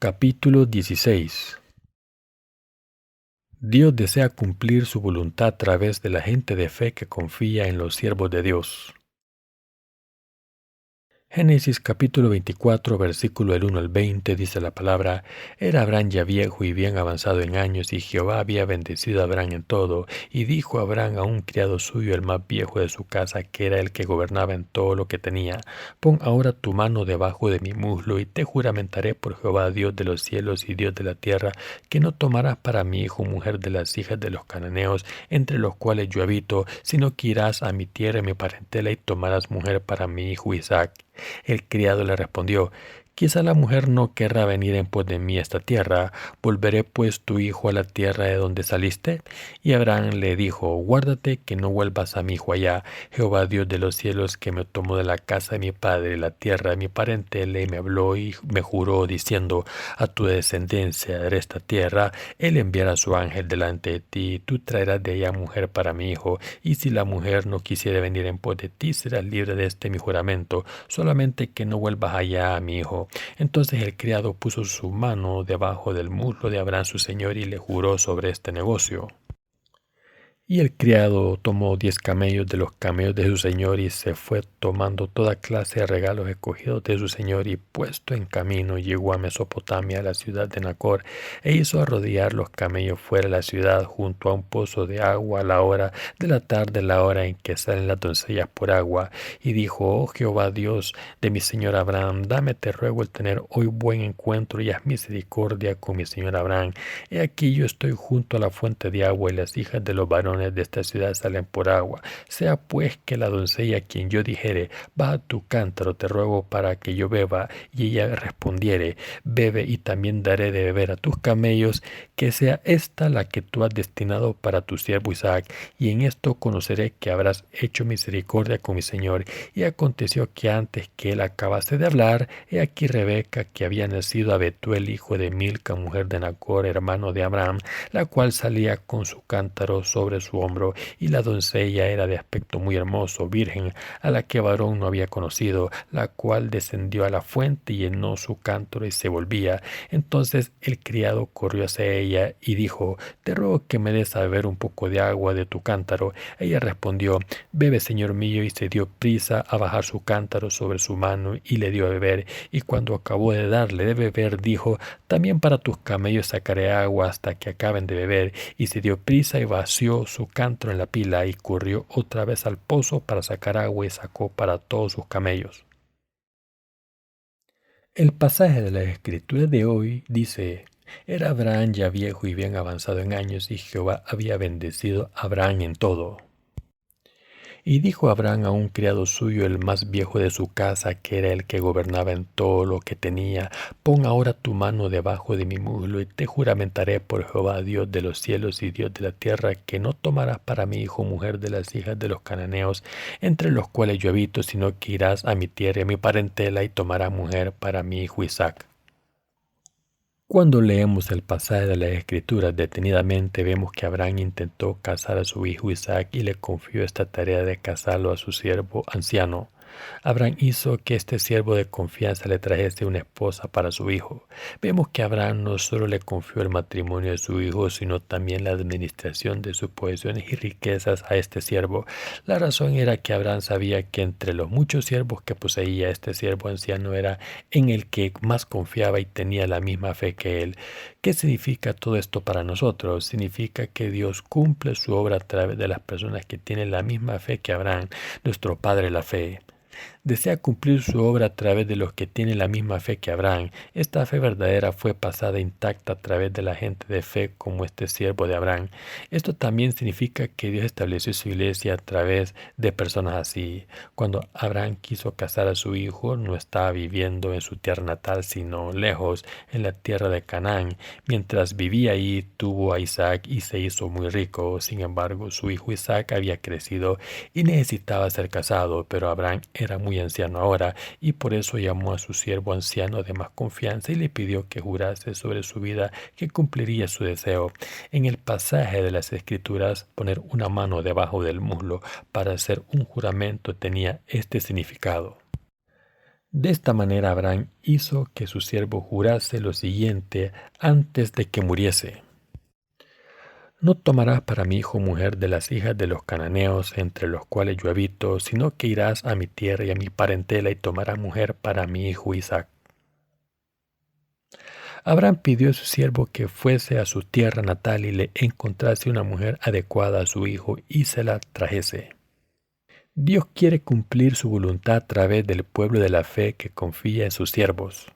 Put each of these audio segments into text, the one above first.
Capítulo 16. Dios desea cumplir su voluntad a través de la gente de fe que confía en los siervos de Dios. Génesis capítulo 24, versículo del 1 al 20, dice la palabra: Era Abraham ya viejo y bien avanzado en años, y Jehová había bendecido a Abraham en todo. Y dijo Abraham a un criado suyo, el más viejo de su casa, que era el que gobernaba en todo lo que tenía: Pon ahora tu mano debajo de mi muslo, y te juramentaré por Jehová, Dios de los cielos y Dios de la tierra, que no tomarás para mi hijo mujer de las hijas de los cananeos, entre los cuales yo habito, sino que irás a mi tierra y mi parentela, y tomarás mujer para mi hijo Isaac. El criado le respondió: Quizá la mujer no querrá venir en pos de mí a esta tierra. ¿Volveré pues tu hijo a la tierra de donde saliste? Y Abraham le dijo: Guárdate que no vuelvas a mi hijo allá. Jehová Dios de los cielos, que me tomó de la casa de mi padre, la tierra de mi parentela, y me habló y me juró diciendo: A tu descendencia de esta tierra él enviará su ángel delante de ti, y tú traerás de allá mujer para mi hijo. Y si la mujer no quisiere venir en pos de ti, serás libre de este mi juramento, solamente que no vuelvas allá a mi hijo. Entonces el criado puso su mano debajo del muslo de Abraham su señor y le juró sobre este negocio. Y el criado tomó 10 camellos de los camellos de su señor y se fue tomando toda clase de regalos escogidos de su señor, y puesto en camino llegó a Mesopotamia, a la ciudad de Nacor, e hizo arrodillar los camellos fuera de la ciudad junto a un pozo de agua a la hora de la tarde, la hora en que salen las doncellas por agua. Y dijo: Oh Jehová Dios de mi señor Abraham, dame te ruego el tener hoy buen encuentro, y haz misericordia con mi señor Abraham. He aquí yo estoy junto a la fuente de agua, y las hijas de los varones de esta ciudad salen por agua. Sea pues que la doncella a quien yo dijere: baja tu cántaro, te ruego, para que yo beba, y ella respondiere: bebe, y también daré de beber a tus camellos, que sea esta la que tú has destinado para tu siervo Isaac. Y en esto conoceré que habrás hecho misericordia con mi señor. Y aconteció que antes que él acabase de hablar, he aquí Rebeca, que había nacido a Betuel, hijo de Milca, mujer de Nacor, hermano de Abraham, la cual salía con su cántaro sobre su hombro, y la doncella era de aspecto muy hermoso, virgen, a la que varón no había conocido, la cual descendió a la fuente y llenó su cántaro y se volvía. Entonces el criado corrió hacia ella y dijo: Te ruego que me des a beber un poco de agua de tu cántaro. Ella respondió: Bebe, señor mío, y se dio prisa a bajar su cántaro sobre su mano y le dio a beber. Y cuando acabó de darle de beber, dijo: También para tus camellos sacaré agua hasta que acaben de beber. Y se dio prisa y vació su cántaro en la pila, y corrió otra vez al pozo para sacar agua, y sacó para todos sus camellos. El pasaje de la escritura de hoy dice: Era Abraham ya viejo y bien avanzado en años, y Jehová había bendecido a Abraham en todo. Y dijo Abraham a un criado suyo, el más viejo de su casa, que era el que gobernaba en todo lo que tenía: Pon ahora tu mano debajo de mi muslo, y te juramentaré por Jehová, Dios de los cielos y Dios de la tierra, que no tomarás para mi hijo mujer de las hijas de los cananeos, entre los cuales yo habito, sino que irás a mi tierra y a mi parentela, y tomarás mujer para mi hijo Isaac. Cuando leemos el pasaje de las Escrituras detenidamente, vemos que Abraham intentó casar a su hijo Isaac y le confió esta tarea de casarlo a su siervo anciano. Abraham hizo que este siervo de confianza le trajese una esposa para su hijo. Vemos que Abraham no solo le confió el matrimonio de su hijo, sino también la administración de sus posesiones y riquezas a este siervo. La razón era que Abraham sabía que entre los muchos siervos que poseía, este siervo anciano era en el que más confiaba y tenía la misma fe que él. ¿Qué significa todo esto para nosotros? Significa que Dios cumple su obra a través de las personas que tienen la misma fe que Abraham, nuestro padre la fe. Desea cumplir su obra a través de los que tienen la misma fe que Abraham. Esta fe verdadera fue pasada intacta a través de la gente de fe como este siervo de Abraham. Esto también significa que Dios estableció su iglesia a través de personas así. Cuando Abraham quiso casar a su hijo, no estaba viviendo en su tierra natal, sino lejos, en la tierra de Canaán. Mientras vivía ahí, tuvo a Isaac y se hizo muy rico. Sin embargo, su hijo Isaac había crecido y necesitaba ser casado, pero Abraham era muy anciano ahora, y por eso llamó a su siervo anciano de más confianza y le pidió que jurase sobre su vida que cumpliría su deseo. En el pasaje de las Escrituras, poner una mano debajo del muslo para hacer un juramento tenía este significado. De esta manera Abraham hizo que su siervo jurase lo siguiente antes de que muriese: no tomarás para mi hijo mujer de las hijas de los cananeos entre los cuales yo habito, sino que irás a mi tierra y a mi parentela y tomarás mujer para mi hijo Isaac. Abraham pidió a su siervo que fuese a su tierra natal y le encontrase una mujer adecuada a su hijo y se la trajese. Dios quiere cumplir su voluntad a través del pueblo de la fe que confía en sus siervos.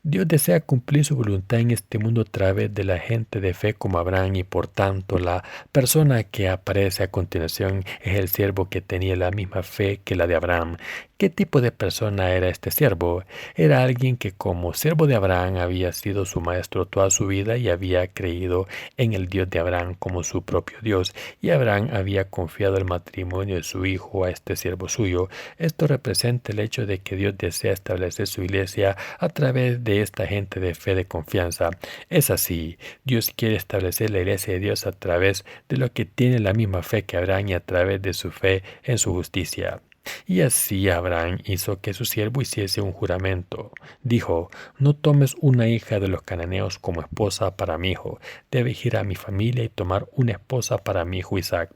Dios desea cumplir su voluntad en este mundo a través de la gente de fe como Abraham, y por tanto la persona que aparece a continuación es el siervo que tenía la misma fe que la de Abraham. ¿Qué tipo de persona era este siervo? Era alguien que como siervo de Abraham había sido su maestro toda su vida y había creído en el Dios de Abraham como su propio Dios, y Abraham había confiado el matrimonio de su hijo a este siervo suyo. Esto representa el hecho de que Dios desea establecer su iglesia a través de esta gente de fe de confianza. Es así, Dios quiere establecer la iglesia de Dios a través de lo que tiene la misma fe que Abraham y a través de su fe en su justicia. Y así Abraham hizo que su siervo hiciese un juramento. Dijo: no tomes una hija de los cananeos como esposa para mi hijo. Debes ir a mi familia y tomar una esposa para mi hijo Isaac.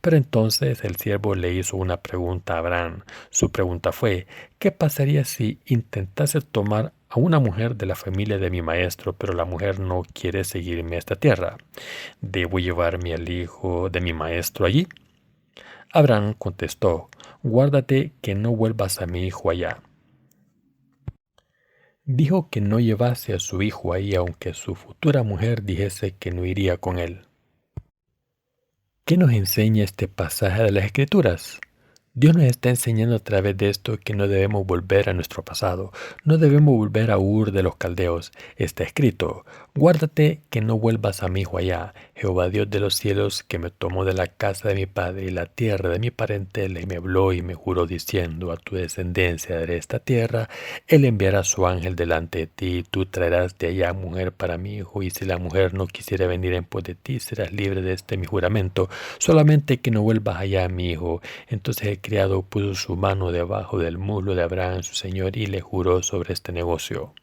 Pero entonces el siervo le hizo una pregunta a Abraham. Su pregunta fue: ¿qué pasaría si intentase tomar a una mujer de la familia de mi maestro, pero la mujer no quiere seguirme a esta tierra? ¿Debo llevarme al hijo de mi maestro allí? Abraham contestó: guárdate que no vuelvas a mi hijo allá. Dijo que no llevase a su hijo ahí, aunque su futura mujer dijese que no iría con él. ¿Qué nos enseña este pasaje de las Escrituras? Dios nos está enseñando a través de esto que no debemos volver a nuestro pasado, no debemos volver a Ur de los Caldeos. Está escrito: guárdate que no vuelvas a mi hijo allá. Jehová Dios de los cielos, que me tomó de la casa de mi padre y la tierra de mi parentela, y me habló y me juró diciendo: a tu descendencia daré esta tierra. Él enviará su ángel delante de ti, y tú traerás de allá mujer para mi hijo, y si la mujer no quisiera venir en pos de ti, serás libre de este mi juramento, solamente que no vuelvas allá a mi hijo. Entonces el criado puso su mano debajo del muslo de Abraham su señor y le juró sobre este negocio.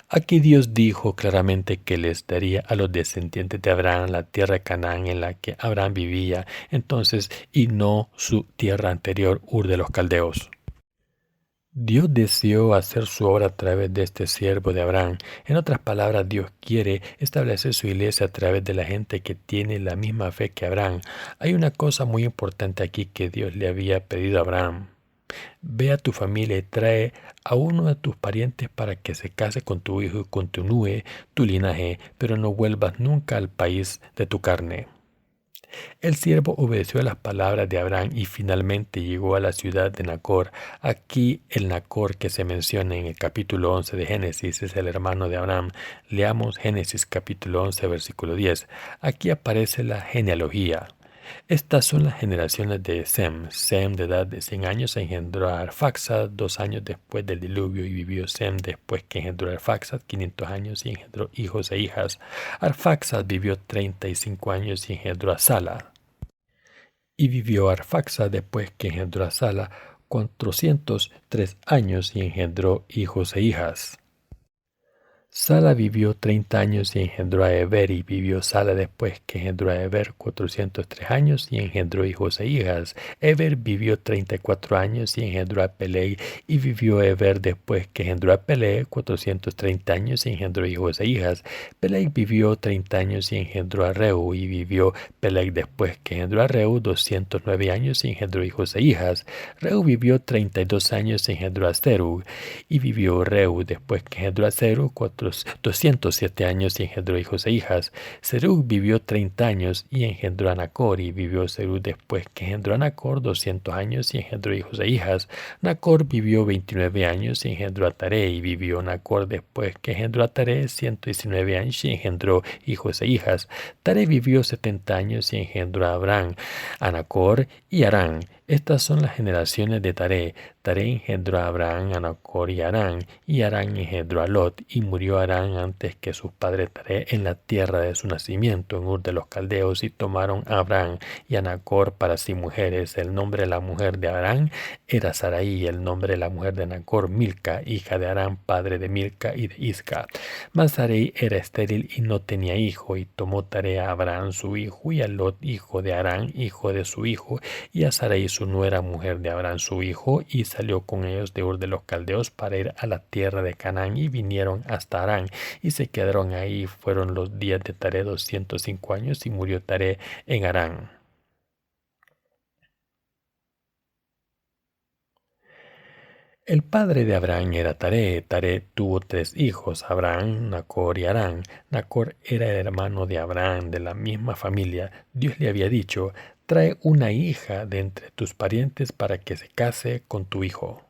Aquí Dios dijo claramente que les daría a los descendientes de Abraham la tierra de Canaán en la que Abraham vivía entonces, y no su tierra anterior, Ur de los Caldeos. Dios deseó hacer su obra a través de este siervo de Abraham. En otras palabras, Dios quiere establecer su iglesia a través de la gente que tiene la misma fe que Abraham. Hay una cosa muy importante aquí que Dios le había pedido a Abraham: ve a tu familia y trae a uno de tus parientes para que se case con tu hijo y continúe tu linaje, pero no vuelvas nunca al país de tu carne. El siervo obedeció a las palabras de Abraham y finalmente llegó a la ciudad de Nacor. Aquí el Nacor que se menciona en el capítulo 11 de Génesis es el hermano de Abraham. Leamos Génesis capítulo 11 versículo 10. Aquí aparece la genealogía. Estas son las generaciones de Sem. Sem, de edad de 100 años, engendró a Arfaxad 2 años después del diluvio, y vivió Sem después que engendró a Arfaxad 500 años y engendró hijos e hijas. Arfaxad vivió 35 años y engendró a Sala. Y vivió Arfaxad después que engendró a Sala 403 años y engendró hijos e hijas. Sala vivió 30 años y engendró a Eber, y vivió Sala después que engendró a Eber 403 años y engendró hijos e hijas. Eber vivió 34 años y engendró a Peleg, y vivió Eber después que engendró a Peleg 430 años y engendró hijos e hijas. Peleg vivió 30 años y engendró a Reu, y vivió Peleg después que engendró a Reu 209 años y engendró hijos e hijas. Reu vivió 32 años y engendró a Serug, y vivió Reu después que engendró a Serug 207 años y engendró hijos e hijas. Serug vivió 30 años y engendró a Nacor, y vivió Serug después que engendró a Nacor 200 años y engendró hijos e hijas. Nacor vivió 29 años y engendró a Taré, y vivió Nacor después que engendró a Taré 119 años y engendró hijos e hijas. Taré vivió 70 años y engendró a Abraham, a Nacor y a Harán. Estas son las generaciones de Taré. Taré engendró a Abraham, a Nacor y Harán engendró a Lot, y murió Harán antes que sus padres Taré en la tierra de su nacimiento, en Ur de los Caldeos, y tomaron a Abraham y a Nacor para sí mujeres. El nombre de la mujer de Harán era Sarai, y el nombre de la mujer de Nacor Milca, hija de Harán, padre de Milca y de Isca. Mas Sarai era estéril y no tenía hijo, y tomó Taré a Abraham su hijo, y a Lot, hijo de Harán, hijo de su hijo, y a Sarai su nuera, mujer de Abraham su hijo, y salió con ellos de Ur de los Caldeos para ir a la tierra de Canaán, y vinieron hasta Harán, y se quedaron ahí. Fueron los días de Taré 205 años, y murió Taré en Harán. El padre de Abraham era Taré. Taré tuvo 3 hijos, Abraham, Nacor y Harán. Nacor era el hermano de Abraham, de la misma familia. Dios le había dicho: trae una hija de entre tus parientes para que se case con tu hijo.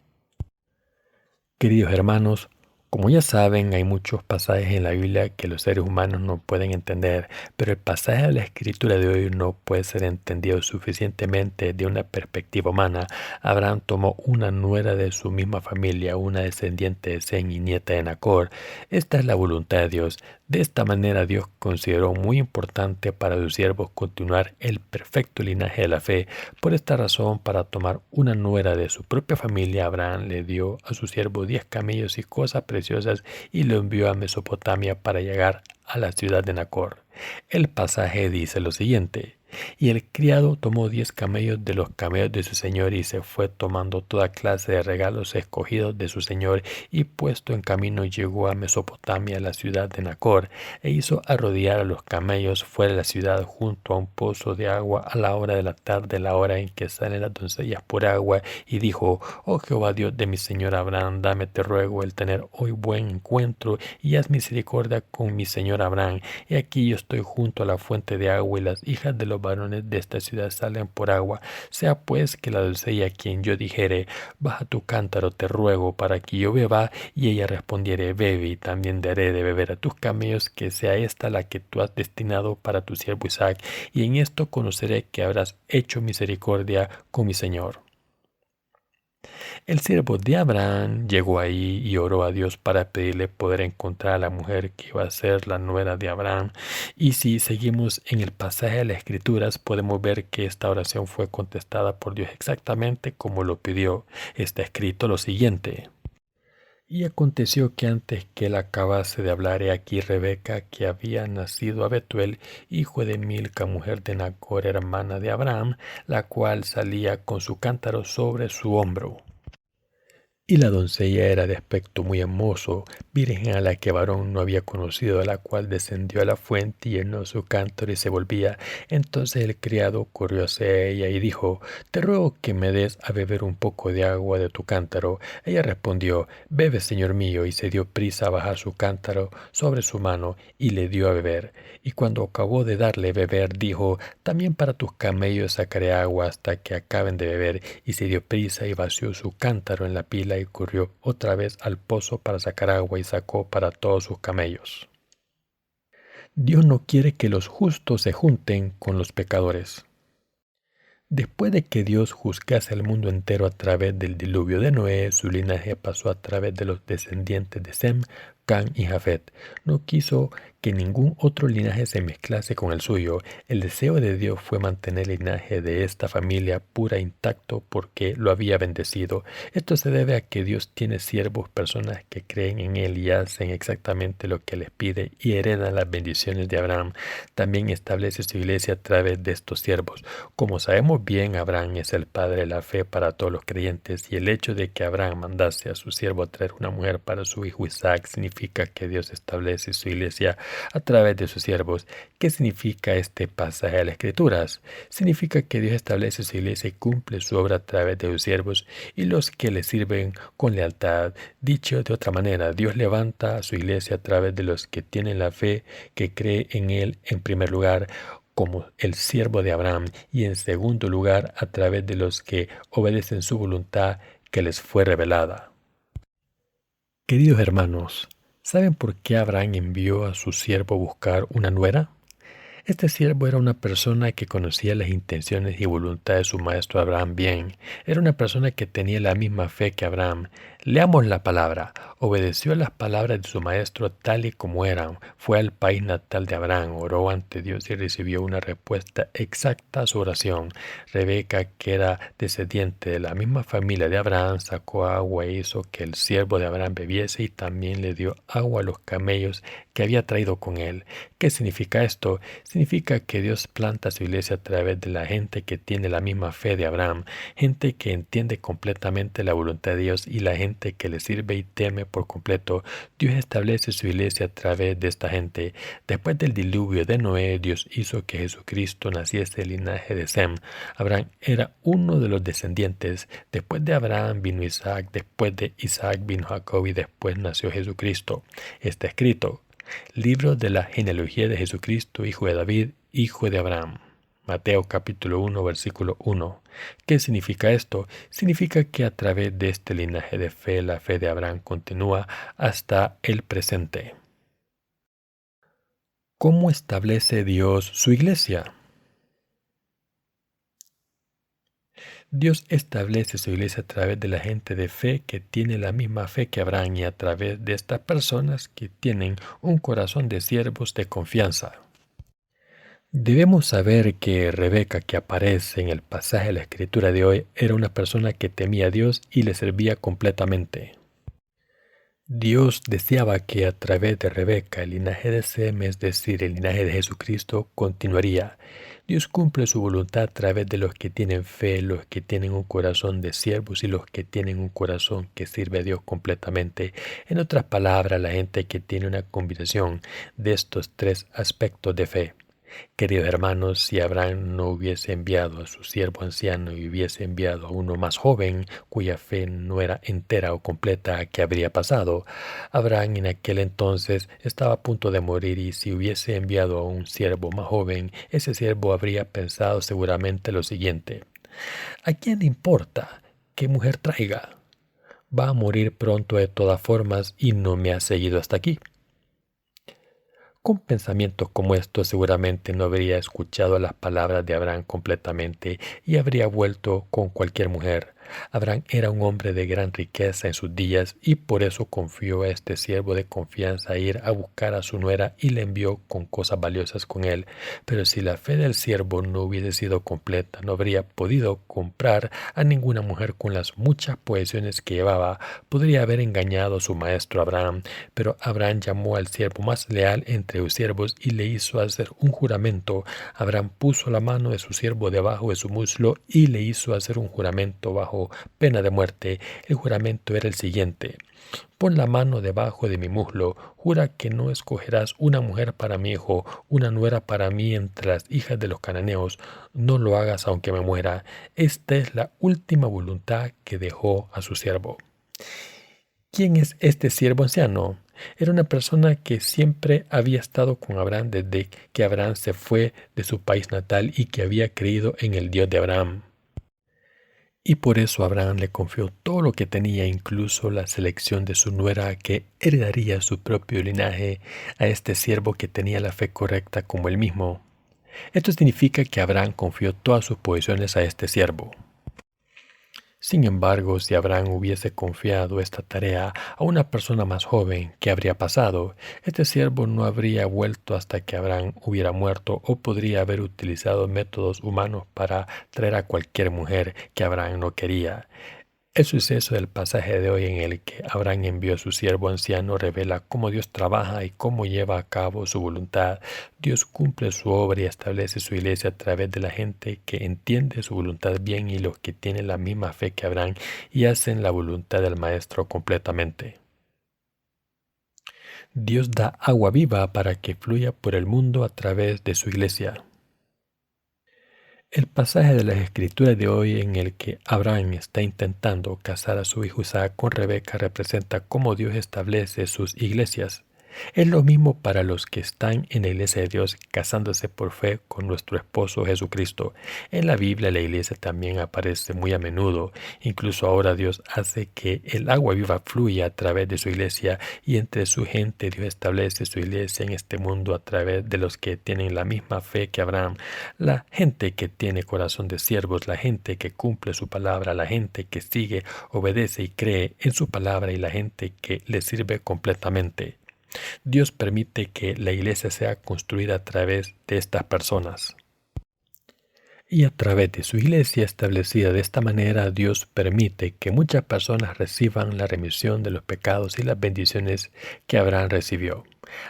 Queridos hermanos, como ya saben, hay muchos pasajes en la Biblia que los seres humanos no pueden entender, pero el pasaje de la Escritura de hoy no puede ser entendido suficientemente de una perspectiva humana. Abraham tomó una nuera de su misma familia, una descendiente de Sem y nieta de Nacor. Esta es la voluntad de Dios. De esta manera Dios consideró muy importante para sus siervos continuar el perfecto linaje de la fe. Por esta razón, para tomar una nuera de su propia familia, Abraham le dio a su siervo 10 camellos y cosas preciosas, y lo envió a Mesopotamia para llegar a la ciudad de Nacor. El pasaje dice lo siguiente: y el criado tomó 10 camellos de los camellos de su señor, y se fue tomando toda clase de regalos escogidos de su señor, y puesto en camino llegó a Mesopotamia, la ciudad de Nacor, e hizo arrodillar a los camellos fuera de la ciudad junto a un pozo de agua a la hora de la tarde, la hora en que salen las doncellas por agua, y dijo: oh Jehová, Dios de mi señor Abraham, dame, te ruego, el tener hoy buen encuentro, y haz misericordia con mi señor Abraham. Y aquí yo estoy junto a la fuente de agua, y las hijas de los varones de esta ciudad salen por agua. Sea pues que la doncella, a quien yo dijere: baja tu cántaro, te ruego, para que yo beba, y ella respondiere: bebe, y también daré de beber a tus camellos, que sea esta la que tú has destinado para tu siervo Isaac, y en esto conoceré que habrás hecho misericordia con mi señor. El siervo de Abraham llegó ahí y oró a Dios para pedirle poder encontrar a la mujer que iba a ser la nuera de Abraham. Y si seguimos en el pasaje de las Escrituras, podemos ver que esta oración fue contestada por Dios exactamente como lo pidió. Está escrito lo siguiente: y aconteció que antes que él acabase de hablar, he aquí Rebeca, que había nacido a Betuel, hijo de Milca, mujer de Nacor, hermana de Abraham, la cual salía con su cántaro sobre su hombro. Y la doncella era de aspecto muy hermoso, virgen a la que varón no había conocido, a la cual descendió a la fuente y llenó su cántaro y se volvía. Entonces el criado corrió hacia ella y dijo: te ruego que me des a beber un poco de agua de tu cántaro. Ella respondió: bebe, señor mío, y se dio prisa a bajar su cántaro sobre su mano y le dio a beber. Y cuando acabó de darle beber, dijo: también para tus camellos sacaré agua hasta que acaben de beber. Y se dio prisa y vació su cántaro en la pila, y corrió otra vez al pozo para sacar agua, y sacó para todos sus camellos. Dios no quiere que los justos se junten con los pecadores. Después de que Dios juzgase al mundo entero a través del diluvio de Noé, su linaje pasó a través de los descendientes de Sem, Can y Jafet. No quiso que ningún otro linaje se mezclase con el suyo. El deseo de Dios fue mantener el linaje de esta familia pura e intacto, porque lo había bendecido. Esto se debe a que Dios tiene siervos, personas que creen en Él y hacen exactamente lo que les pide y heredan las bendiciones de Abraham. También establece su iglesia a través de estos siervos. Como sabemos bien, Abraham es el padre de la fe para todos los creyentes, y el hecho de que Abraham mandase a su siervo a traer una mujer para su hijo Isaac significa que Dios establece su iglesia a través de sus siervos. ¿Qué significa este pasaje de las Escrituras? Significa que Dios establece su iglesia y cumple su obra a través de sus siervos y los que le sirven con lealtad. Dicho de otra manera, Dios levanta a su iglesia a través de los que tienen la fe, que cree en Él en primer lugar, como el siervo de Abraham, y en segundo lugar a través de los que obedecen su voluntad que les fue revelada. Queridos hermanos, ¿saben por qué Abraham envió a su siervo a buscar una nuera? Este siervo era una persona que conocía las intenciones y voluntad de su maestro Abraham bien. Era una persona que tenía la misma fe que Abraham. Leamos la palabra. Obedeció a las palabras de su maestro tal y como eran. Fue al país natal de Abraham, oró ante Dios y recibió una respuesta exacta a su oración. Rebeca, que era descendiente de la misma familia de Abraham, sacó agua e hizo que el siervo de Abraham bebiese y también le dio agua a los camellos que había traído con él. ¿Qué significa esto? Significa que Dios planta su iglesia a través de la gente que tiene la misma fe de Abraham, gente que entiende completamente la voluntad de Dios y la gente que le sirve y teme por completo. Dios establece su iglesia a través de esta gente. Después del diluvio de Noé, Dios hizo que Jesucristo naciese del linaje de Sem. Abraham era uno de los descendientes. Después de Abraham vino Isaac, después de Isaac vino Jacob y después nació Jesucristo. Está escrito: Libro de la genealogía de Jesucristo, hijo de David, hijo de Abraham. Mateo capítulo 1, versículo 1. ¿Qué significa esto? Significa que a través de este linaje de fe, la fe de Abraham continúa hasta el presente. ¿Cómo establece Dios su iglesia? Dios establece su iglesia a través de la gente de fe que tiene la misma fe que Abraham y a través de estas personas que tienen un corazón de siervos de confianza. Debemos saber que Rebeca, que aparece en el pasaje de la escritura de hoy, era una persona que temía a Dios y le servía completamente. Dios deseaba que a través de Rebeca el linaje de Sem, es decir, el linaje de Jesucristo, continuaría. Dios cumple su voluntad a través de los que tienen fe, los que tienen un corazón de siervos y los que tienen un corazón que sirve a Dios completamente. En otras palabras, la gente que tiene una combinación de estos tres aspectos de fe. Queridos hermanos, si Abraham no hubiese enviado a su siervo anciano y hubiese enviado a uno más joven, cuya fe no era entera o completa, ¿qué habría pasado? Abraham en aquel entonces estaba a punto de morir y si hubiese enviado a un siervo más joven, ese siervo habría pensado seguramente lo siguiente: ¿a quién le importa qué mujer traiga? Va a morir pronto de todas formas y no me ha seguido hasta aquí. Con pensamientos como estos seguramente no habría escuchado las palabras de Abraham completamente y habría vuelto con cualquier mujer. Abraham era un hombre de gran riqueza en sus días y por eso confió a este siervo de confianza a ir a buscar a su nuera y le envió con cosas valiosas con él. Pero si la fe del siervo no hubiese sido completa, no habría podido comprar a ninguna mujer con las muchas posesiones que llevaba. Podría haber engañado a su maestro Abraham, pero Abraham llamó al siervo más leal entre los siervos y le hizo hacer un juramento. Abraham puso la mano de su siervo debajo de su muslo y le hizo hacer un juramento bajo pena de muerte. El juramento era el siguiente: pon la mano debajo de mi muslo, jura que no escogerás una mujer para mi hijo, una nuera para mí entre las hijas de los cananeos. No lo hagas aunque me muera. Esta es la última voluntad que dejó a su siervo. ¿Quién es este siervo anciano? Era una persona que siempre había estado con Abraham desde que Abraham se fue de su país natal y que había creído en el Dios de Abraham. Y por eso Abraham le confió todo lo que tenía, incluso la selección de su nuera que heredaría su propio linaje, a este siervo que tenía la fe correcta como él mismo. Esto significa que Abraham confió todas sus posesiones a este siervo. Sin embargo, si Abraham hubiese confiado esta tarea a una persona más joven, ¿qué habría pasado? Este siervo no habría vuelto hasta que Abraham hubiera muerto o podría haber utilizado métodos humanos para traer a cualquier mujer que Abraham no quería. El suceso del pasaje de hoy en el que Abraham envió a su siervo anciano revela cómo Dios trabaja y cómo lleva a cabo su voluntad. Dios cumple su obra y establece su iglesia a través de la gente que entiende su voluntad bien y los que tienen la misma fe que Abraham y hacen la voluntad del Maestro completamente. Dios da agua viva para que fluya por el mundo a través de su iglesia. El pasaje de las Escrituras de hoy en el que Abraham está intentando casar a su hijo Isaac con Rebeca representa cómo Dios establece sus iglesias. Es lo mismo para los que están en la iglesia de Dios casándose por fe con nuestro esposo Jesucristo. En la Biblia la iglesia también aparece muy a menudo. Incluso ahora Dios hace que el agua viva fluya a través de su iglesia y entre su gente Dios establece su iglesia en este mundo a través de los que tienen la misma fe que Abraham. La gente que tiene corazón de siervos, la gente que cumple su palabra, la gente que sigue, obedece y cree en su palabra y la gente que le sirve completamente. Dios permite que la iglesia sea construida a través de estas personas. Y a través de su iglesia establecida de esta manera, Dios permite que muchas personas reciban la remisión de los pecados y las bendiciones que Abraham recibió.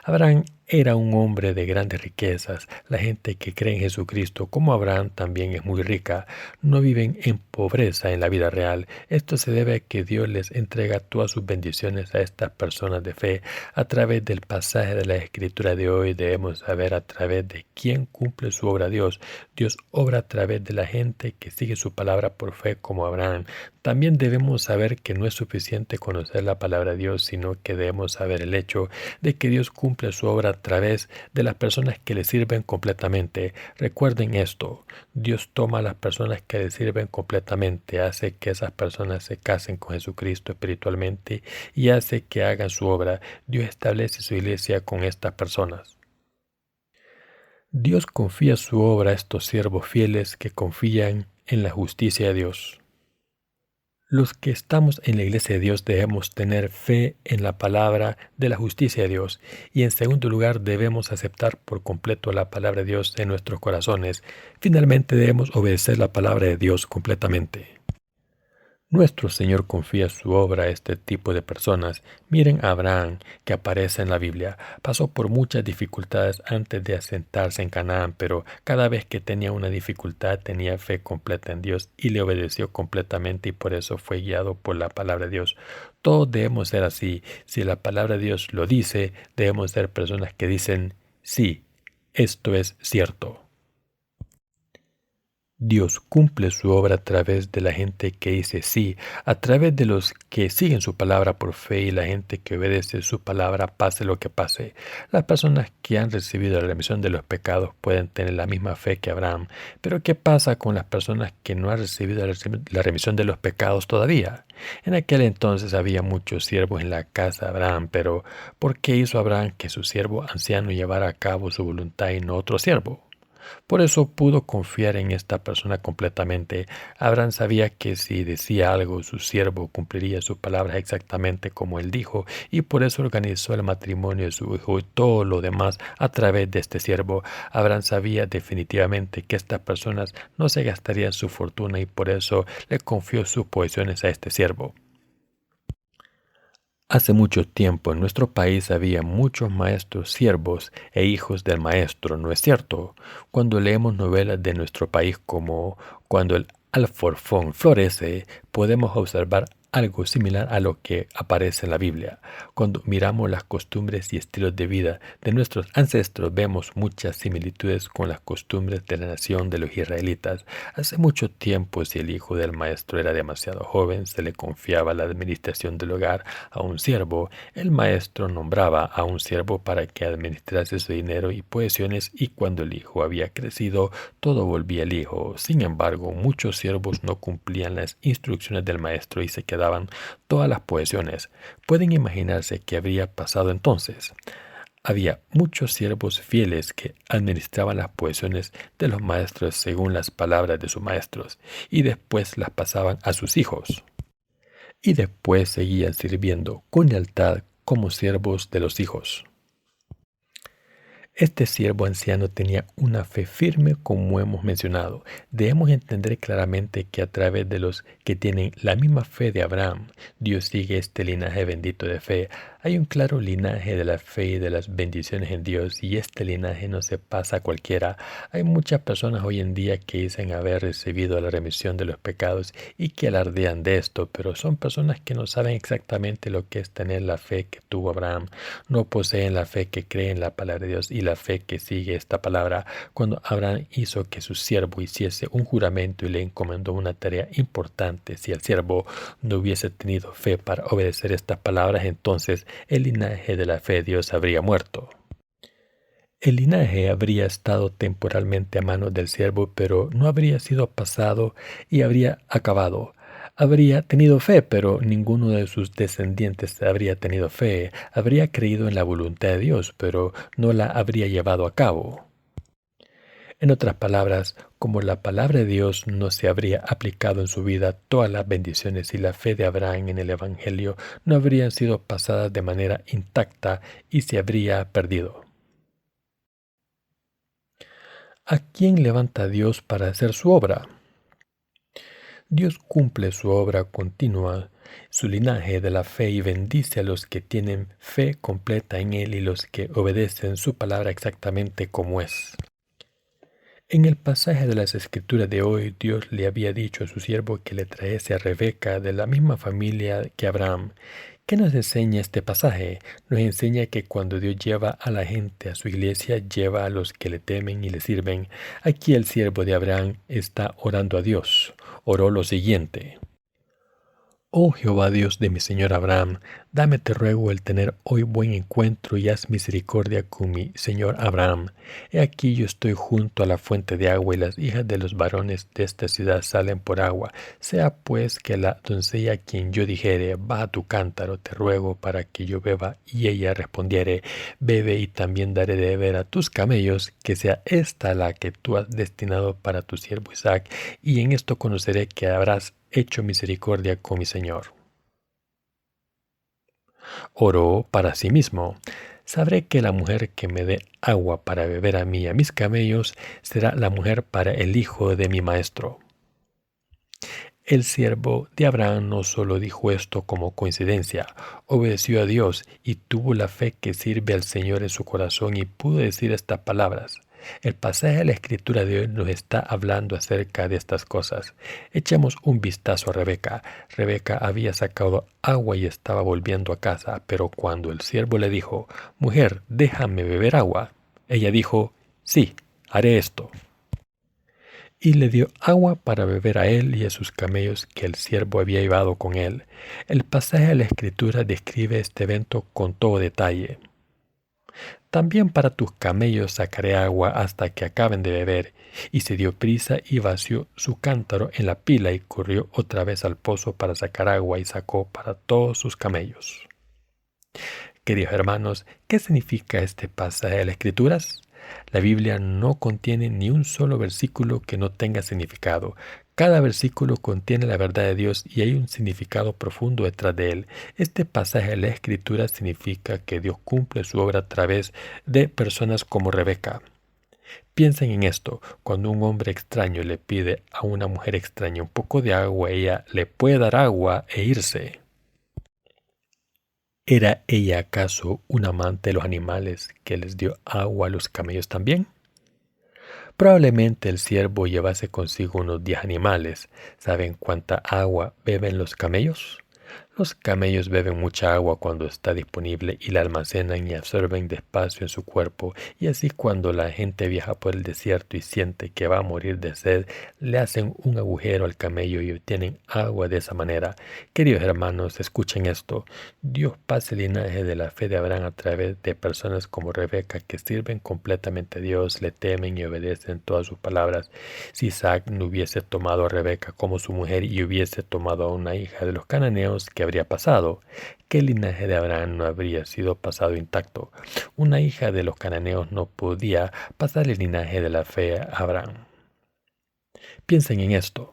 Abraham era un hombre de grandes riquezas. La gente que cree en Jesucristo, como Abraham, también es muy rica. No viven en pobreza en la vida real. Esto se debe a que Dios les entrega todas sus bendiciones a estas personas de fe. A través del pasaje de la Escritura de hoy debemos saber a través de quién cumple su obra Dios. Dios obra a través de la gente que sigue su palabra por fe como Abraham. También debemos saber que no es suficiente conocer la palabra de Dios, sino que debemos saber el hecho de que Dios cumple su obra a través de las personas que le sirven completamente. Recuerden esto, Dios toma a las personas que le sirven completamente, hace que esas personas se casen con Jesucristo espiritualmente y hace que hagan su obra. Dios establece su iglesia con estas personas. Dios confía su obra a estos siervos fieles que confían en la justicia de Dios. Los que estamos en la iglesia de Dios debemos tener fe en la palabra de la justicia de Dios y en segundo lugar debemos aceptar por completo la palabra de Dios en nuestros corazones. Finalmente debemos obedecer la palabra de Dios completamente. Nuestro Señor confía su obra a este tipo de personas. Miren a Abraham, que aparece en la Biblia. Pasó por muchas dificultades antes de asentarse en Canaán, pero cada vez que tenía una dificultad tenía fe completa en Dios y le obedeció completamente y por eso fue guiado por la palabra de Dios. Todos debemos ser así. Si la palabra de Dios lo dice, debemos ser personas que dicen, sí, esto es cierto. Dios cumple su obra a través de la gente que dice sí, a través de los que siguen su palabra por fe y la gente que obedece su palabra pase lo que pase. Las personas que han recibido la remisión de los pecados pueden tener la misma fe que Abraham, pero ¿qué pasa con las personas que no han recibido la remisión de los pecados todavía? En aquel entonces había muchos siervos en la casa de Abraham, pero ¿por qué hizo Abraham que su siervo anciano llevara a cabo su voluntad y no otro siervo? Por eso pudo confiar en esta persona completamente. Abraham sabía que si decía algo, su siervo cumpliría sus palabras exactamente como él dijo, y por eso organizó el matrimonio de su hijo y todo lo demás a través de este siervo. Abraham sabía definitivamente que estas personas no se gastarían su fortuna y por eso le confió sus posesiones a este siervo. Hace mucho tiempo en nuestro país había muchos maestros siervos e hijos del maestro, ¿no es cierto? Cuando leemos novelas de nuestro país como Cuando el alforfón florece, podemos observar algo similar a lo que aparece en la Biblia. Cuando miramos las costumbres y estilos de vida de nuestros ancestros, vemos muchas similitudes con las costumbres de la nación de los israelitas. Hace mucho tiempo, si el hijo del maestro era demasiado joven, se le confiaba la administración del hogar a un siervo. El maestro nombraba a un siervo para que administrase su dinero y posesiones, y cuando el hijo había crecido, todo volvía al hijo. Sin embargo, muchos siervos no cumplían las instrucciones del maestro y se quedaban todas las posesiones. Pueden imaginarse qué habría pasado entonces. Había muchos siervos fieles que administraban las posesiones de los maestros según las palabras de sus maestros, y después las pasaban a sus hijos. Y después seguían sirviendo con lealtad como siervos de los hijos. Este siervo anciano tenía una fe firme como hemos mencionado. Debemos entender claramente que a través de los que tienen la misma fe de Abraham, Dios sigue este linaje bendito de fe. Hay un claro linaje de la fe y de las bendiciones en Dios y este linaje no se pasa a cualquiera. Hay muchas personas hoy en día que dicen haber recibido la remisión de los pecados y que alardean de esto, pero son personas que no saben exactamente lo que es tener la fe que tuvo Abraham. No poseen la fe que cree en la palabra de Dios y la fe que sigue esta palabra. Cuando Abraham hizo que su siervo hiciese un juramento y le encomendó una tarea importante, si el siervo no hubiese tenido fe para obedecer estas palabras, entonces el linaje de la fe de Dios habría muerto. El linaje habría estado temporalmente a manos del siervo, pero no habría sido pasado y habría acabado. Habría tenido fe, pero ninguno de sus descendientes habría tenido fe. Habría creído en la voluntad de Dios, pero no la habría llevado a cabo. En otras palabras, como la palabra de Dios no se habría aplicado en su vida, todas las bendiciones y la fe de Abraham en el Evangelio no habrían sido pasadas de manera intacta y se habría perdido. ¿A quién levanta Dios para hacer su obra? Dios cumple su obra continua, su linaje de la fe y bendice a los que tienen fe completa en Él y los que obedecen su palabra exactamente como es. En el pasaje de las Escrituras de hoy, Dios le había dicho a su siervo que le trajese a Rebeca de la misma familia que Abraham. ¿Qué nos enseña este pasaje? Nos enseña que cuando Dios lleva a la gente a su iglesia, lleva a los que le temen y le sirven. Aquí el siervo de Abraham está orando a Dios. Oró lo siguiente: Oh Jehová Dios de mi señor Abraham, dame te ruego el tener hoy buen encuentro y haz misericordia con mi señor Abraham. He aquí yo estoy junto a la fuente de agua y las hijas de los varones de esta ciudad salen por agua. Sea pues que la doncella a quien yo dijere, va a tu cántaro, te ruego para que yo beba, y ella respondiere, bebe y también daré de beber a tus camellos, que sea esta la que tú has destinado para tu siervo Isaac, y en esto conoceré que habrás hecho misericordia con mi señor. Oró para sí mismo: sabré que la mujer que me dé agua para beber a mí y a mis camellos será la mujer para el hijo de mi maestro. El siervo de Abraham no solo dijo esto como coincidencia, obedeció a Dios y tuvo la fe que sirve al Señor en su corazón y pudo decir estas palabras. El pasaje de la Escritura de hoy nos está hablando acerca de estas cosas. Echemos un vistazo a Rebeca. Rebeca había sacado agua y estaba volviendo a casa, pero cuando el siervo le dijo, «Mujer, déjame beber agua», ella dijo, «Sí, haré esto». Y le dio agua para beber a él y a sus camellos que el siervo había llevado con él. El pasaje de la Escritura describe este evento con todo detalle. También para tus camellos sacaré agua hasta que acaben de beber. Y se dio prisa y vació su cántaro en la pila y corrió otra vez al pozo para sacar agua y sacó para todos sus camellos. Queridos hermanos, ¿qué significa este pasaje de las Escrituras? La Biblia no contiene ni un solo versículo que no tenga significado. Cada versículo contiene la verdad de Dios y hay un significado profundo detrás de él. Este pasaje de la Escritura significa que Dios cumple su obra a través de personas como Rebeca. Piensen en esto: cuando un hombre extraño le pide a una mujer extraña un poco de agua, ella le puede dar agua e irse. ¿Era ella acaso un amante de los animales que les dio agua a los camellos también? Probablemente el siervo llevase consigo unos 10 animales. ¿Saben cuánta agua beben los camellos? Los camellos beben mucha agua cuando está disponible y la almacenan y absorben despacio en su cuerpo, y así cuando la gente viaja por el desierto y siente que va a morir de sed, le hacen un agujero al camello y obtienen agua de esa manera. Queridos hermanos, escuchen esto. Dios pasa el linaje de la fe de Abraham a través de personas como Rebeca que sirven completamente a Dios, le temen y obedecen todas sus palabras. Si Isaac no hubiese tomado a Rebeca como su mujer y hubiese tomado a una hija de los cananeos, ¿qué habría pasado? ¿Qué linaje de Abraham no habría sido pasado intacto? Una hija de los cananeos no podía pasar el linaje de la fe a Abraham. Piensen en esto.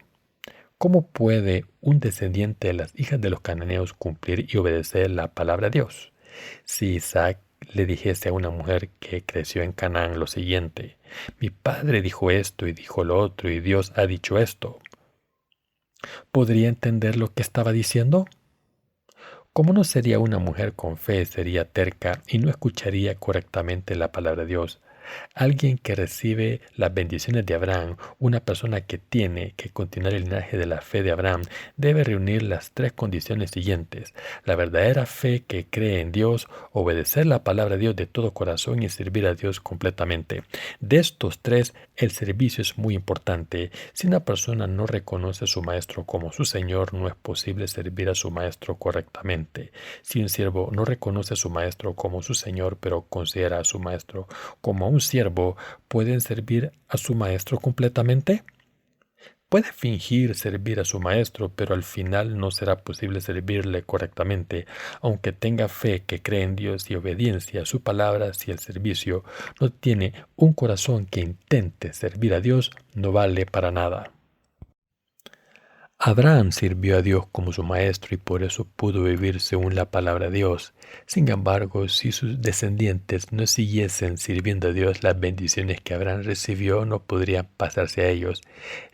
¿Cómo puede un descendiente de las hijas de los cananeos cumplir y obedecer la palabra de Dios? Si Isaac le dijese a una mujer que creció en Canaán lo siguiente: mi padre dijo esto y dijo lo otro y Dios ha dicho esto, ¿podría entender lo que estaba diciendo? Como no sería una mujer con fe, sería terca y no escucharía correctamente la palabra de Dios. Alguien que recibe las bendiciones de Abraham, una persona que tiene que continuar el linaje de la fe de Abraham, debe reunir las tres condiciones siguientes: la verdadera fe que cree en Dios, obedecer la palabra de Dios de todo corazón y servir a Dios completamente. De estos tres, el servicio es muy importante. Si una persona no reconoce a su maestro como su Señor, no es posible servir a su maestro correctamente. Si un siervo no reconoce a su maestro como su Señor, pero considera a su maestro como a un siervo, ¿pueden servir a su maestro completamente? Puede fingir servir a su maestro, pero al final no será posible servirle correctamente, aunque tenga fe que cree en Dios y obediencia a su palabra. Si el servicio no tiene un corazón que intente servir a Dios, no vale para nada. Abraham sirvió a Dios como su maestro y por eso pudo vivir según la palabra de Dios. Sin embargo, si sus descendientes no siguiesen sirviendo a Dios, las bendiciones que Abraham recibió no podrían pasarse a ellos.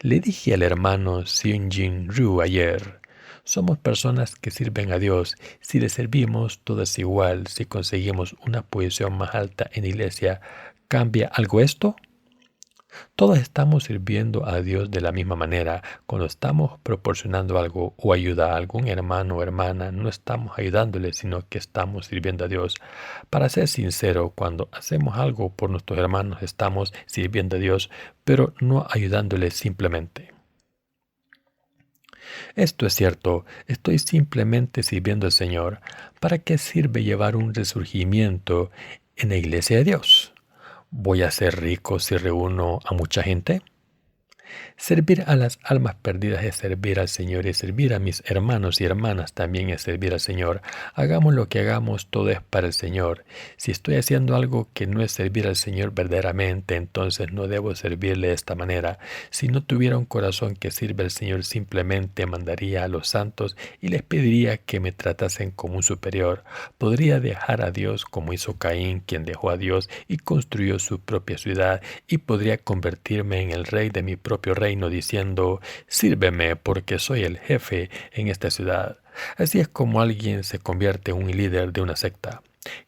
Le dije al hermano Seung-Jin Ryu ayer: somos personas que sirven a Dios. Si le servimos, todo es igual. Si conseguimos una posición más alta en la iglesia, ¿cambia algo esto? Todos estamos sirviendo a Dios de la misma manera. Cuando estamos proporcionando algo o ayuda a algún hermano o hermana, no estamos ayudándole, sino que estamos sirviendo a Dios. Para ser sincero, cuando hacemos algo por nuestros hermanos, estamos sirviendo a Dios, pero no ayudándoles simplemente. Esto es cierto, estoy simplemente sirviendo al Señor. ¿Para qué sirve llevar un resurgimiento en la iglesia de Dios? ¿Voy a ser rico si reúno a mucha gente? Servir a las almas perdidas es servir al Señor, y servir a mis hermanos y hermanas también es servir al Señor. Hagamos lo que hagamos, todo es para el Señor. Si estoy haciendo algo que no es servir al Señor verdaderamente, entonces no debo servirle de esta manera. Si no tuviera un corazón que sirve al Señor, simplemente mandaría a los santos y les pediría que me tratasen como un superior. Podría dejar a Dios como hizo Caín, quien dejó a Dios y construyó su propia ciudad, y podría convertirme en el rey de mi propio reino diciendo: sírveme porque soy el jefe en esta ciudad. Así es como alguien se convierte en un líder de una secta.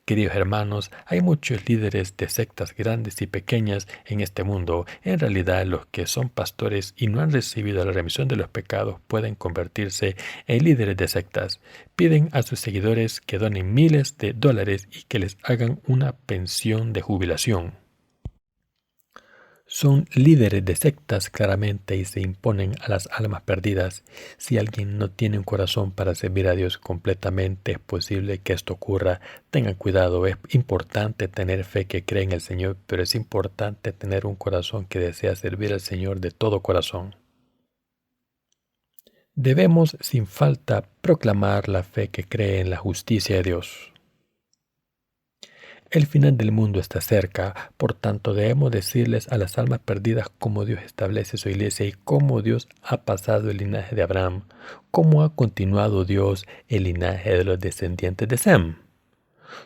Queridos hermanos, hay muchos líderes de sectas grandes y pequeñas en este mundo. En realidad, los que son pastores y no han recibido la remisión de los pecados pueden convertirse en líderes de sectas. Piden a sus seguidores que donen miles de dólares y que les hagan una pensión de jubilación. Son líderes de sectas claramente y se imponen a las almas perdidas. Si alguien no tiene un corazón para servir a Dios completamente, es posible que esto ocurra. Tengan cuidado, es importante tener fe que cree en el Señor, pero es importante tener un corazón que desea servir al Señor de todo corazón. Debemos sin falta proclamar la fe que cree en la justicia de Dios. El final del mundo está cerca, por tanto debemos decirles a las almas perdidas cómo Dios establece su iglesia y cómo Dios ha pasado el linaje de Abraham, cómo ha continuado Dios el linaje de los descendientes de Sem.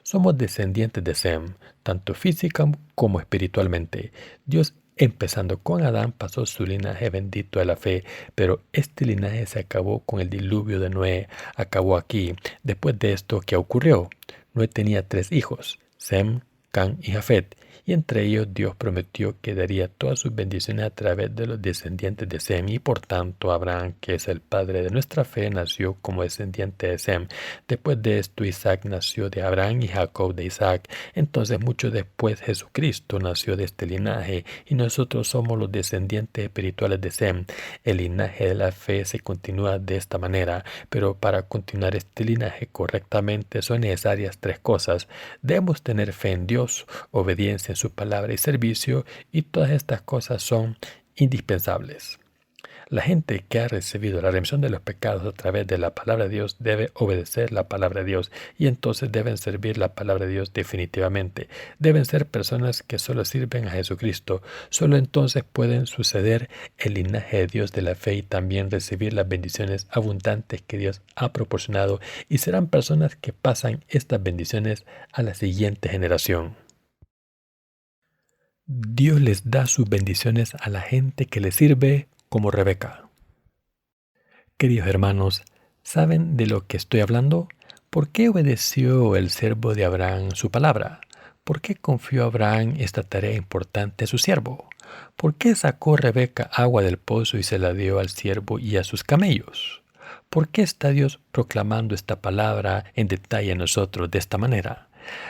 Somos descendientes de Sem, tanto física como espiritualmente. Dios, empezando con Adán, pasó su linaje bendito de la fe, pero este linaje se acabó con el diluvio de Noé. Acabó aquí. Después de esto, ¿qué ocurrió? Noé tenía 3 hijos: Sem, Cam y Jafet, y entre ellos Dios prometió que daría todas sus bendiciones a través de los descendientes de Sem, y por tanto Abraham, que es el padre de nuestra fe, nació como descendiente de Sem. Después de esto Isaac nació de Abraham y Jacob de Isaac. Entonces mucho después Jesucristo nació de este linaje y nosotros somos los descendientes espirituales de Sem. El linaje de la fe se continúa de esta manera, pero para continuar este linaje correctamente son necesarias 3 cosas. Debemos tener fe en Dios, obediencia en su palabra y servicio, y todas estas cosas son indispensables. La gente que ha recibido la remisión de los pecados a través de la palabra de Dios debe obedecer la palabra de Dios, y entonces deben servir la palabra de Dios definitivamente. Deben ser personas que solo sirven a Jesucristo. Solo entonces pueden suceder el linaje de Dios de la fe y también recibir las bendiciones abundantes que Dios ha proporcionado, y serán personas que pasan estas bendiciones a la siguiente generación. Dios les da sus bendiciones a la gente que le sirve, como Rebeca. Queridos hermanos, ¿saben de lo que estoy hablando? ¿Por qué obedeció el siervo de Abraham su palabra? ¿Por qué confió Abraham esta tarea importante a su siervo? ¿Por qué sacó Rebeca agua del pozo y se la dio al siervo y a sus camellos? ¿Por qué está Dios proclamando esta palabra en detalle a nosotros de esta manera?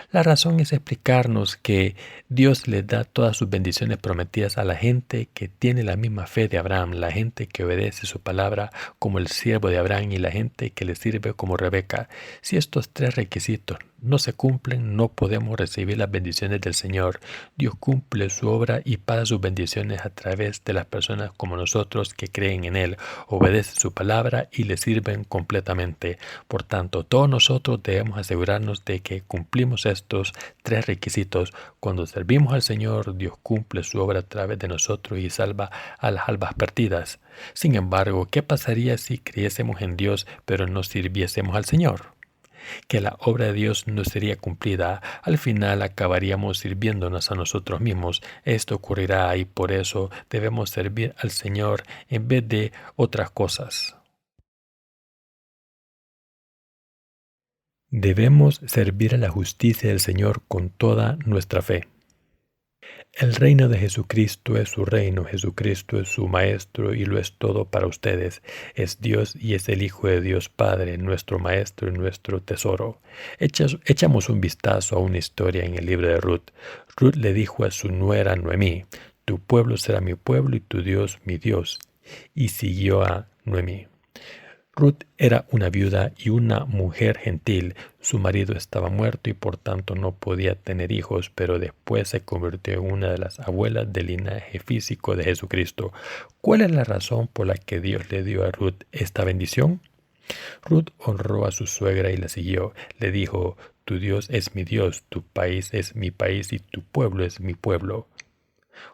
La razón es explicarnos que Dios le da todas sus bendiciones prometidas a la gente que tiene la misma fe de Abraham, la gente que obedece su palabra como el siervo de Abraham y la gente que le sirve como Rebeca. Si estos tres requisitos no se cumplen, no podemos recibir las bendiciones del Señor. Dios cumple su obra y paga sus bendiciones a través de las personas como nosotros que creen en Él, obedecen su palabra y le sirven completamente. Por tanto, todos nosotros debemos asegurarnos de que cumplimos estos tres requisitos. Cuando servimos al Señor, Dios cumple su obra a través de nosotros y salva a las almas perdidas. Sin embargo, ¿qué pasaría si creyésemos en Dios pero no sirviésemos al Señor? Que la obra de Dios no sería cumplida. Al final acabaríamos sirviéndonos a nosotros mismos. Esto ocurrirá y por eso debemos servir al Señor en vez de otras cosas. Debemos servir a la justicia del Señor con toda nuestra fe. El reino de Jesucristo es su reino, Jesucristo es su Maestro y lo es todo para ustedes. Es Dios y es el Hijo de Dios Padre, nuestro Maestro y nuestro tesoro. Echamos un vistazo a una historia en el libro de Ruth. Ruth le dijo a su nuera Noemí: tu pueblo será mi pueblo y tu Dios mi Dios. Y siguió a Noemí. Ruth era una viuda y una mujer gentil. Su marido estaba muerto y por tanto no podía tener hijos, pero después se convirtió en una de las abuelas del linaje físico de Jesucristo. ¿Cuál es la razón por la que Dios le dio a Ruth esta bendición? Ruth honró a su suegra y la siguió. Le dijo: tu Dios es mi Dios, tu país es mi país y tu pueblo es mi pueblo.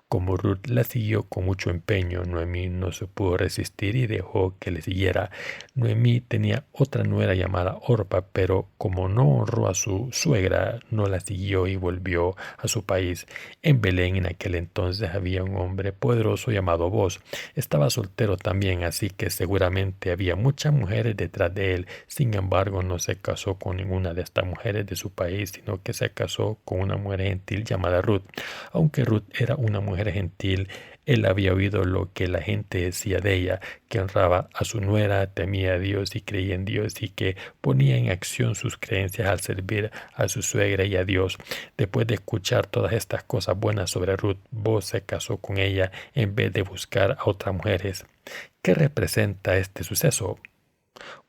Como Ruth la siguió con mucho empeño, Noemí no se pudo resistir y dejó que le siguiera. Noemí tenía otra nuera llamada Orpa, pero como no honró a su suegra, no la siguió y volvió a su país. En Belén en aquel entonces había un hombre poderoso llamado Boz. Estaba soltero también, así que seguramente había muchas mujeres detrás de él. Sin embargo, no se casó con ninguna de estas mujeres de su país, sino que se casó con una mujer gentil llamada Ruth. Aunque Ruth era una mujer gentil, él había oído lo que la gente decía de ella, que honraba a su nuera, temía a Dios y creía en Dios y que ponía en acción sus creencias al servir a su suegra y a Dios. Después de escuchar todas estas cosas buenas sobre Ruth, Boaz se casó con ella en vez de buscar a otras mujeres. ¿Qué representa este suceso?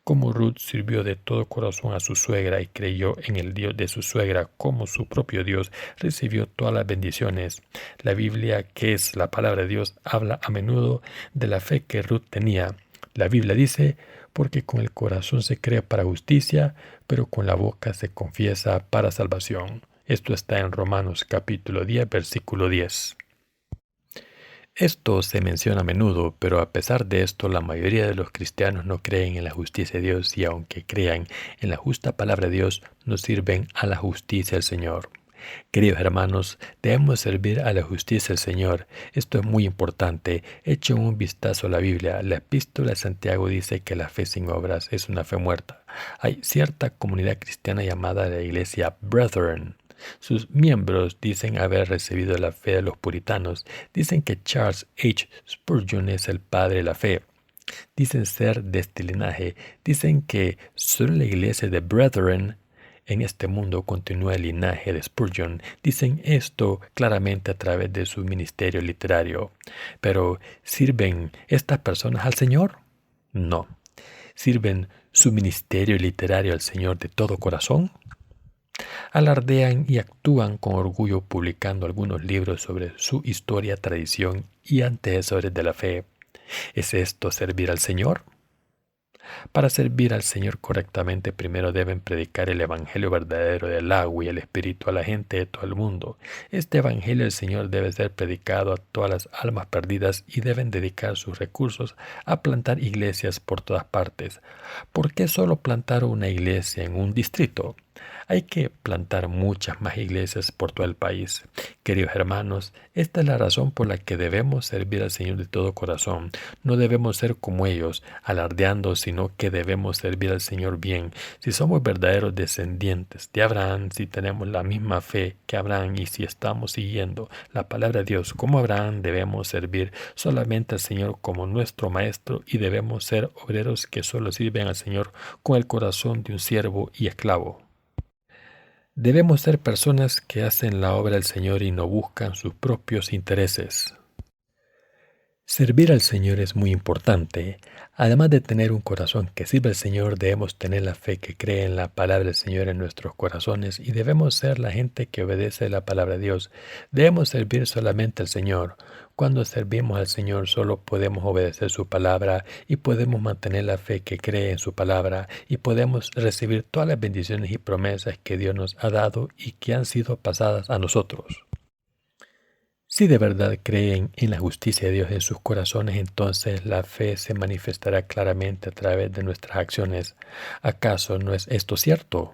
Como Ruth sirvió de todo corazón a su suegra y creyó en el Dios de su suegra como su propio Dios, recibió todas las bendiciones. La Biblia, que es la palabra de Dios, habla a menudo de la fe que Ruth tenía. La Biblia dice: porque con el corazón se cree para justicia, pero con la boca se confiesa para salvación. Esto está en Romanos capítulo 10, versículo 10. Esto se menciona a menudo, pero a pesar de esto, la mayoría de los cristianos no creen en la justicia de Dios y aunque crean en la justa palabra de Dios, no sirven a la justicia del Señor. Queridos hermanos, debemos servir a la justicia del Señor. Esto es muy importante. Echen un vistazo a la Biblia. La epístola de Santiago dice que la fe sin obras es una fe muerta. Hay cierta comunidad cristiana llamada la Iglesia Brethren. Sus miembros dicen haber recibido la fe de los puritanos. Dicen que Charles H. Spurgeon es el padre de la fe. Dicen ser de este linaje. Dicen que solo la iglesia de Brethren en este mundo continúa el linaje de Spurgeon. Dicen esto claramente a través de su ministerio literario. Pero, ¿sirven estas personas al Señor? No. ¿Sirven su ministerio literario al Señor de todo corazón? Alardean y actúan con orgullo publicando algunos libros sobre su historia, tradición y antecesores de la fe. ¿Es esto servir al Señor? Para servir al Señor correctamente, primero deben predicar el Evangelio verdadero del agua y el Espíritu a la gente de todo el mundo. Este Evangelio del Señor debe ser predicado a todas las almas perdidas y deben dedicar sus recursos a plantar iglesias por todas partes. ¿Por qué solo plantar una iglesia en un distrito? Hay que plantar muchas más iglesias por todo el país. Queridos hermanos, esta es la razón por la que debemos servir al Señor de todo corazón. No debemos ser como ellos, alardeando sin sino que debemos servir al Señor bien. Si somos verdaderos descendientes de Abraham, si tenemos la misma fe que Abraham y si estamos siguiendo la palabra de Dios como Abraham, debemos servir solamente al Señor como nuestro Maestro y debemos ser obreros que solo sirven al Señor con el corazón de un siervo y esclavo. Debemos ser personas que hacen la obra del Señor y no buscan sus propios intereses. Servir al Señor es muy importante. Además de tener un corazón que sirve al Señor, debemos tener la fe que cree en la palabra del Señor en nuestros corazones y debemos ser la gente que obedece la palabra de Dios. Debemos servir solamente al Señor. Cuando servimos al Señor solo podemos obedecer su palabra y podemos mantener la fe que cree en su palabra y podemos recibir todas las bendiciones y promesas que Dios nos ha dado y que han sido pasadas a nosotros. Si de verdad creen en la justicia de Dios en sus corazones, entonces la fe se manifestará claramente a través de nuestras acciones. ¿Acaso no es esto cierto?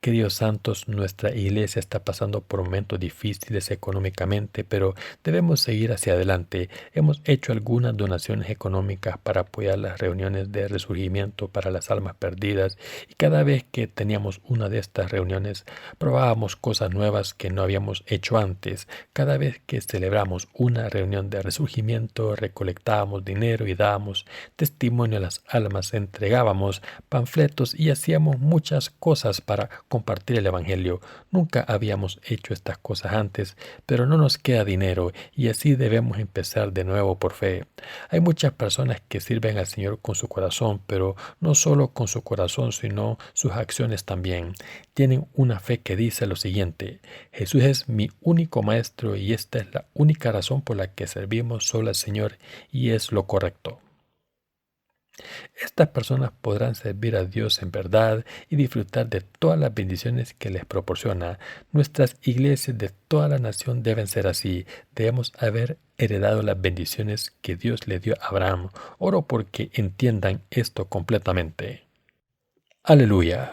Queridos santos, nuestra iglesia está pasando por momentos difíciles económicamente, pero debemos seguir hacia adelante. Hemos hecho algunas donaciones económicas para apoyar las reuniones de resurgimiento para las almas perdidas y cada vez que teníamos una de estas reuniones probábamos cosas nuevas que no habíamos hecho antes. Cada vez que celebramos una reunión de resurgimiento recolectábamos dinero y dábamos testimonio a las almas, entregábamos panfletos y hacíamos muchas cosas para compartir el Evangelio. Nunca habíamos hecho estas cosas antes, pero no nos queda dinero y así debemos empezar de nuevo por fe. Hay muchas personas que sirven al Señor con su corazón, pero no solo con su corazón, sino sus acciones también. Tienen una fe que dice lo siguiente: Jesús es mi único Maestro y esta es la única razón por la que servimos solo al Señor y es lo correcto. Estas personas podrán servir a Dios en verdad y disfrutar de todas las bendiciones que les proporciona. Nuestras iglesias de toda la nación deben ser así. Debemos haber heredado las bendiciones que Dios le dio a Abraham. Oro porque entiendan esto completamente. Aleluya.